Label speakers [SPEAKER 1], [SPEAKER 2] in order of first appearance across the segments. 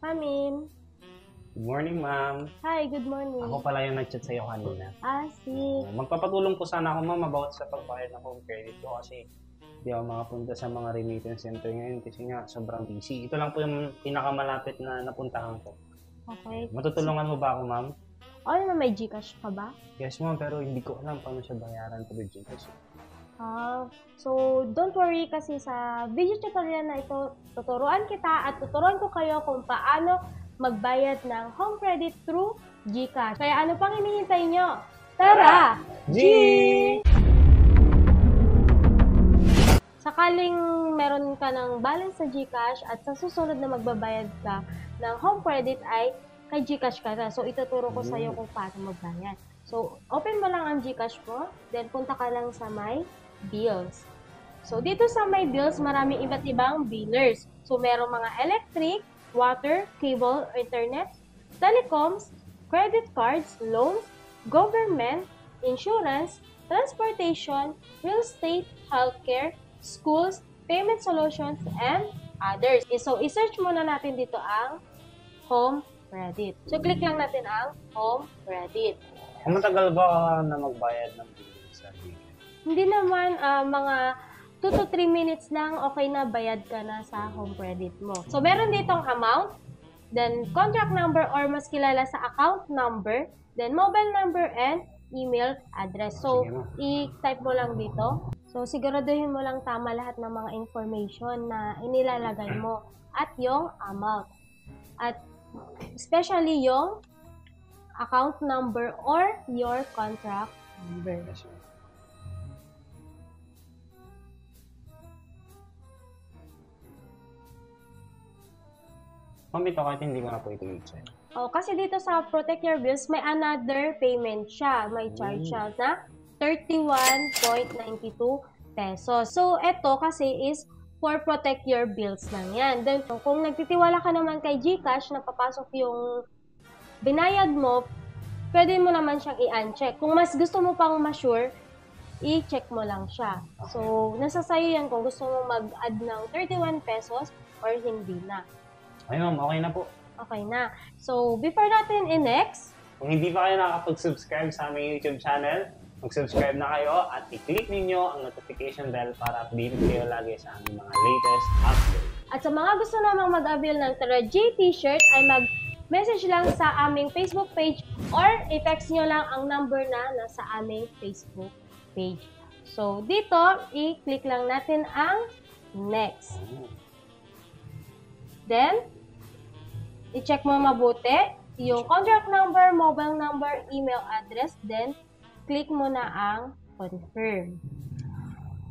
[SPEAKER 1] Ma'am.
[SPEAKER 2] Good morning, ma'am.
[SPEAKER 1] Hi, good morning.
[SPEAKER 2] Ako pala yung nag-chat sa'yo kanina. Magpapatulong po sana ako, ma'am, about sa pagbayad ng home credit ko kasi hindi ako makapunta sa mga remittance center ngayon kasi nga sobrang busy. Ito lang po yung pinakamalapit na napuntahan ko.
[SPEAKER 1] Okay.
[SPEAKER 2] Matutulungan mo ba ako, ma'am?
[SPEAKER 1] O, naman may GCash ka ba?
[SPEAKER 2] Yes, ma'am, pero hindi ko alam paano siya bayaran through GCash.
[SPEAKER 1] So, don't worry kasi sa video tutorial na ito, tuturuan kita at tuturuan ko kayo kung paano magbayad ng home credit through GCash. Kaya ano pang hinihintay nyo? Tara!
[SPEAKER 2] G!
[SPEAKER 1] Sakaling meron ka ng balance sa GCash at sa susunod na magbabayad ka ng home credit ay kay GCash ka na. So, ituturo ko sa iyo kung paano magbayad. So, open mo lang ang GCash mo, then punta ka lang sa My Bills. So, dito sa My Bills, maraming iba't ibang billers. So, merong mga electric, water, cable, internet, telecoms, credit cards, loans, government, insurance, transportation, real estate, healthcare, schools, payment solutions, and others. So, isearch muna natin dito ang home credit. So, click lang natin ang home credit.
[SPEAKER 2] Matagal ba na magbayad ng billing sa GCash?
[SPEAKER 1] Hindi naman, mga 2 to 3 minutes lang, okay na, bayad ka na sa home credit mo. So, meron ditong amount, then contract number or mas kilala sa account number, then mobile number and email address. So, i-type mo lang dito. So, siguraduhin mo lang tama lahat ng mga information na inilalagay mo at yung amount. At especially yung account number or your contract number.
[SPEAKER 2] Ma'am, ito kahit hindi ko na po ito i-check.
[SPEAKER 1] Kasi dito sa Protect Your Bills, may another payment siya. May charge siya na 31.92 pesos. So, ito kasi is for Protect Your Bills lang yan. Then, kung nagtitiwala ka naman kay GCash na papasok yung binayad mo, pwede mo naman siyang i-uncheck. Kung mas gusto mo pang ma-sure, i-check mo lang siya. So, nasa sayo yan kung gusto mo mag-add ng 31 pesos or hindi na.
[SPEAKER 2] Ay, ma'am, okay na po.
[SPEAKER 1] Okay na. So, before natin i-next,
[SPEAKER 2] kung hindi pa kayo nakapag-subscribe sa aming YouTube channel, mag-subscribe na kayo at i-click ninyo ang notification bell para updated kayo lagi sa aming mga latest updates.
[SPEAKER 1] At sa mga gusto namang mag-avail ng Tara J t-shirt ay mag-message lang sa aming Facebook page or i-text nyo lang ang number na nasa aming Facebook page. So, dito, i-click lang natin ang next. Then, i-check mo mabuti yung contract number, mobile number, email address, then click mo na ang confirm.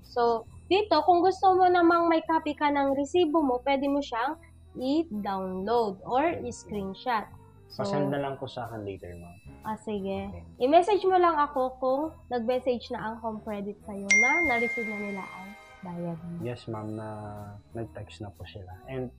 [SPEAKER 1] So, dito, kung gusto mo namang may copy ka ng resibo mo, pwede mo siyang i-download or i-screenshot. So,
[SPEAKER 2] pasend na lang po sa akin later, ma'am.
[SPEAKER 1] Sige. I-message mo lang ako kung nag-message na ang home credit sa'yo na na-receive na nila ang bayad mo.
[SPEAKER 2] Yes, ma'am, na nag-text na po sila. And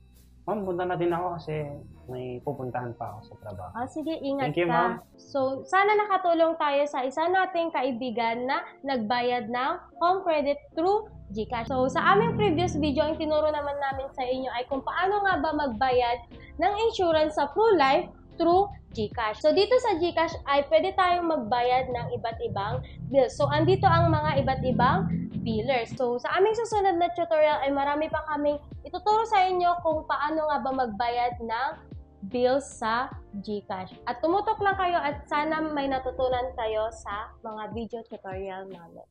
[SPEAKER 2] ma'am, punta na din ako kasi may pupuntahan pa ako sa trabaho.
[SPEAKER 1] Sige, ingat
[SPEAKER 2] Thank you,
[SPEAKER 1] ka.
[SPEAKER 2] ma'am.
[SPEAKER 1] So, sana nakatulong tayo sa isa nating kaibigan na nagbayad ng home credit through GCash. So, sa aming previous video, ang tinuro naman namin sa inyo ay kung paano nga ba magbayad ng insurance sa ProLife through GCash. So, dito sa GCash ay pwede tayong magbayad ng iba't ibang bills. So, andito ang mga iba't ibang billers. So, sa aming susunod na tutorial ay marami pa kaming ituturo sa inyo kung paano nga ba magbayad ng bills sa GCash. At tumutok lang kayo at sana may natutunan kayo sa mga video tutorial namin.